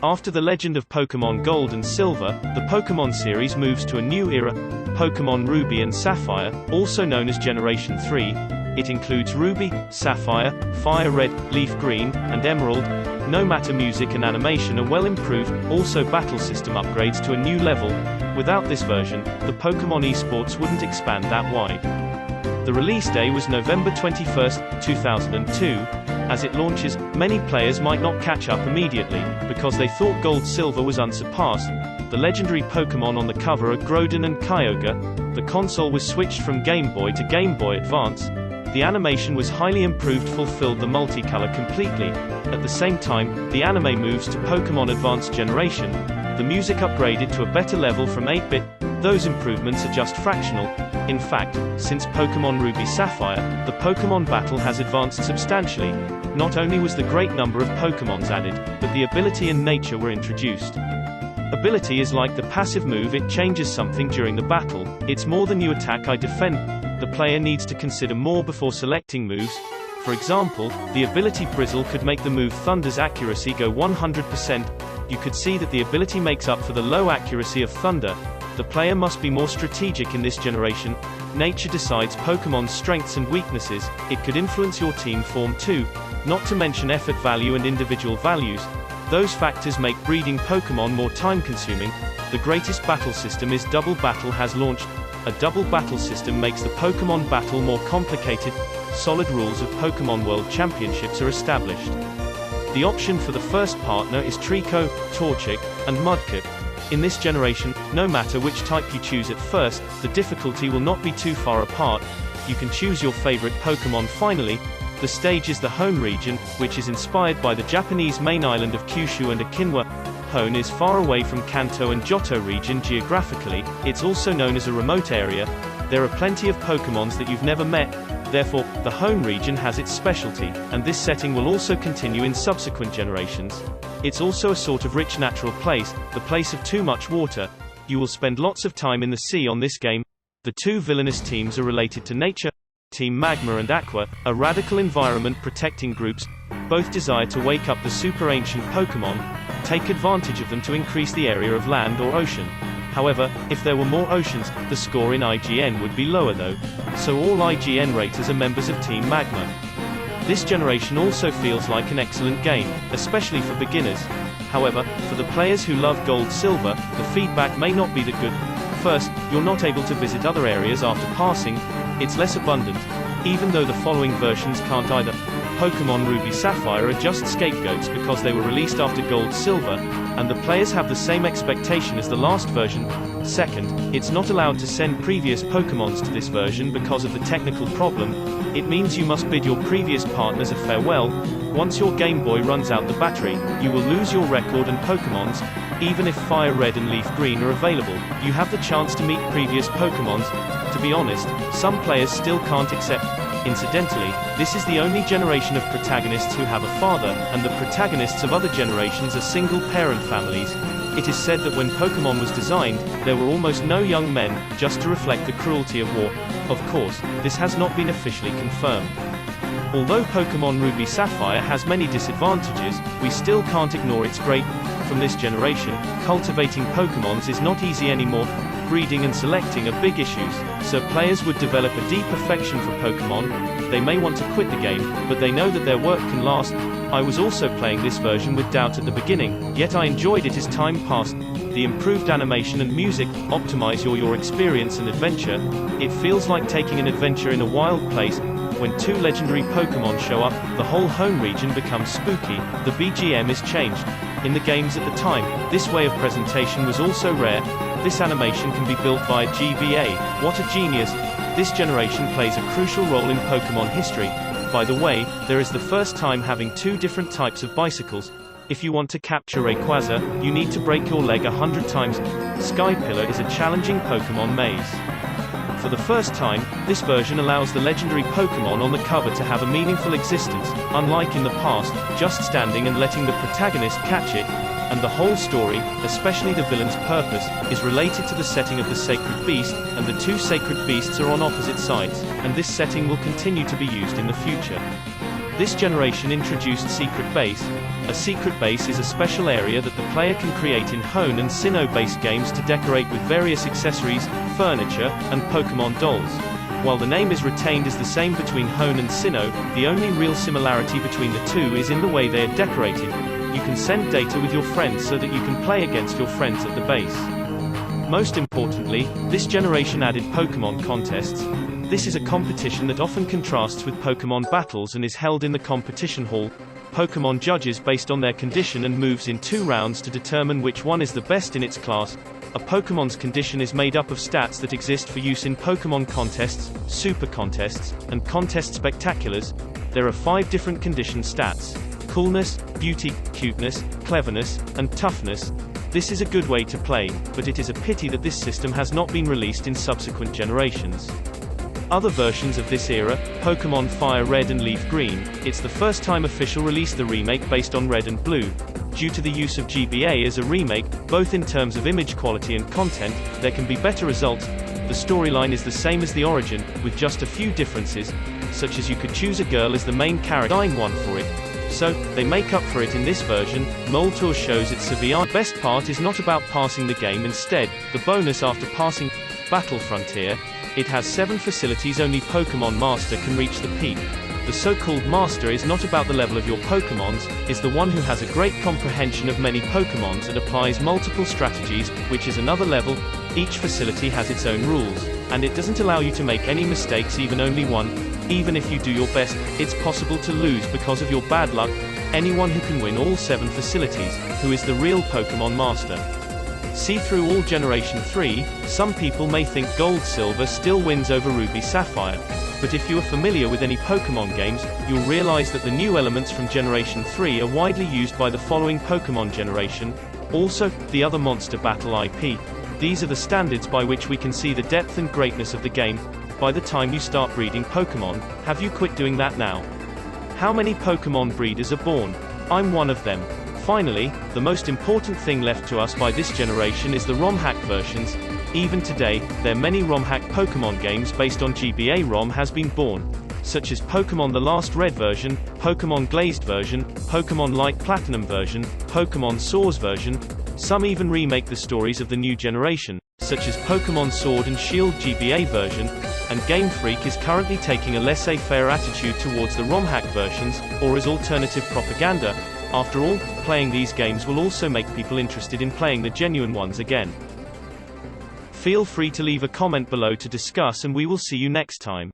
After the legend of Pokémon Gold and Silver, the Pokémon series moves to a new era, Pokémon Ruby and Sapphire, also known as Generation 3. It includes Ruby, Sapphire, Fire Red, Leaf Green, and Emerald. No matter music and animation are well improved, also battle system upgrades to a new level. Without this version, the Pokémon esports wouldn't expand that wide. The release day was November 21, 2002. As it launches, many players might not catch up immediately, because they thought Gold Silver was unsurpassed. The legendary Pokémon on the cover are Groudon and Kyogre. The console was switched from Game Boy to Game Boy Advance. The animation was highly improved, fulfilled the multicolor completely. At the same time, the anime moves to Pokémon Advanced Generation. The music upgraded to a better level from 8-bit. Those improvements are just fractional. In fact, since Pokémon Ruby Sapphire, the Pokémon battle has advanced substantially. Not only was the great number of Pokémons added, but the ability and nature were introduced. Ability is like the passive move, it changes something during the battle. It's more than you attack, I defend. The player needs to consider more before selecting moves. For example, the ability Brizzle could make the move Thunder's accuracy go 100%. You could see that the ability makes up for the low accuracy of Thunder. The player must be more strategic in this generation. Nature decides Pokémon's strengths and weaknesses. It could influence your team form too. Not to mention effort value and individual values. Those factors make breeding Pokémon more time-consuming. The greatest battle system is Double Battle has launched. A double battle system makes the Pokémon battle more complicated. Solid rules of Pokémon World Championships are established. The option for the first partner is Treecko, Torchic, and Mudkip. In this generation, no matter which type you choose at first, the difficulty will not be too far apart. You can choose your favorite Pokémon finally. The stage is the Hone region, which is inspired by the Japanese main island of Kyushu and Okinawa. Hone is far away from Kanto and Johto region geographically. It's also known as a remote area. There are plenty of Pokémons that you've never met. Therefore, the Hone region has its specialty, and this setting will also continue in subsequent generations. It's also a sort of rich natural place, the place of too much water. You will spend lots of time in the sea on this game. The two villainous teams are related to nature. Team Magma and Aqua, are radical environment protecting groups. Both desire to wake up the super ancient Pokémon, take advantage of them to increase the area of land or ocean. However, if there were more oceans, the score in IGN would be lower though. So all IGN raters are members of Team Magma. This generation also feels like an excellent game, especially for beginners. However, for the players who love Gold Silver, the feedback may not be that good. First, you're not able to visit other areas after passing. It's less abundant. Even though the following versions can't either. Pokémon Ruby Sapphire are just scapegoats because they were released after Gold Silver, and the players have the same expectation as the last version. Second, it's not allowed to send previous Pokémons to this version because of the technical problem. It means you must bid your previous partners a farewell. Once your Game Boy runs out the battery, you will lose your record and Pokémons. Even if Fire Red and Leaf Green are available, you have the chance to meet previous Pokémons. To be honest, some players still can't accept. Incidentally, this is the only generation of protagonists who have a father, and the protagonists of other generations are single-parent families. It is said that when Pokémon was designed, there were almost no young men, just to reflect the cruelty of war. Of course, this has not been officially confirmed. Although Pokémon Ruby Sapphire has many disadvantages, we still can't ignore its great. From this generation, cultivating Pokémons is not easy anymore. Breeding and selecting are big issues, so players would develop a deep affection for Pokémon. They may want to quit the game, but they know that their work can last. I was also playing this version with doubt at the beginning, yet I enjoyed it as time passed. The improved animation and music optimize your experience and adventure. It feels like taking an adventure in a wild place. When two legendary Pokémon show up, the whole home region becomes spooky. The BGM is changed. In the games at the time, this way of presentation was also rare. This animation can be built via GBA. What a genius! This generation plays a crucial role in Pokémon history. By the way, there is the first time having two different types of bicycles. If you want to capture Rayquaza, you need to break your leg 100 times. Sky Pillar is a challenging Pokémon maze. For the first time, this version allows the legendary Pokémon on the cover to have a meaningful existence, unlike in the past, just standing and letting the protagonist catch it. And the whole story, especially the villain's purpose, is related to the setting of the Sacred Beast, and the two Sacred Beasts are on opposite sides, and this setting will continue to be used in the future. This generation introduced Secret Base. A secret base is a special area that the player can create in Hone and Sinnoh-based games to decorate with various accessories, furniture, and Pokémon dolls. While the name is retained as the same between Hone and Sinnoh, the only real similarity between the two is in the way they are decorated. You can send data with your friends so that you can play against your friends at the base. Most importantly, this generation added Pokémon contests. This is a competition that often contrasts with Pokémon battles and is held in the competition hall. Pokémon judges based on their condition and moves in 2 rounds to determine which one is the best in its class. A Pokémon's condition is made up of stats that exist for use in Pokémon contests, super contests, and contest spectaculars. There are 5 different condition stats: coolness, beauty, cuteness, cleverness, and toughness. This is a good way to play, but it is a pity that this system has not been released in subsequent generations. Other versions of this era, Pokémon Fire Red and Leaf Green, it's the first time official released the remake based on Red and Blue. Due to the use of GBA as a remake, both in terms of image quality and content, there can be better results. The storyline is the same as the origin, with just a few differences, such as you could choose a girl as the main character, one for it. So, they make up for it in this version. Moletour shows its severe. Best part is not about passing the game, instead, the bonus after passing Battle Frontier. It has 7 facilities only Pokémon Master can reach the peak. The so-called Master is not about the level of your Pokémons, is the one who has a great comprehension of many Pokémons and applies multiple strategies, which is another level. Each facility has its own rules, and it doesn't allow you to make any mistakes, even only one. Even if you do your best, it's possible to lose because of your bad luck. Anyone who can win all 7 facilities, who is the real Pokémon Master. See through all Generation 3, some people may think Gold Silver still wins over Ruby Sapphire. But if you are familiar with any Pokémon games, you'll realize that the new elements from Generation 3 are widely used by the following Pokémon generation. Also, the other Monster Battle IP. These are the standards by which we can see the depth and greatness of the game. By the time you start breeding Pokémon, have you quit doing that now? How many Pokémon breeders are born? I'm one of them. Finally, the most important thing left to us by this generation is the ROM hack versions. Even today, there are many ROM hack Pokémon games based on GBA ROM has been born, such as Pokémon The Last Red version, Pokémon Glazed version, Pokémon Light Platinum version, Pokémon Source version. Some even remake the stories of the new generation, such as Pokémon Sword and Shield GBA version, and Game Freak is currently taking a laissez-faire attitude towards the ROM hack versions, or as alternative propaganda. After all, playing these games will also make people interested in playing the genuine ones again. Feel free to leave a comment below to discuss, and we will see you next time.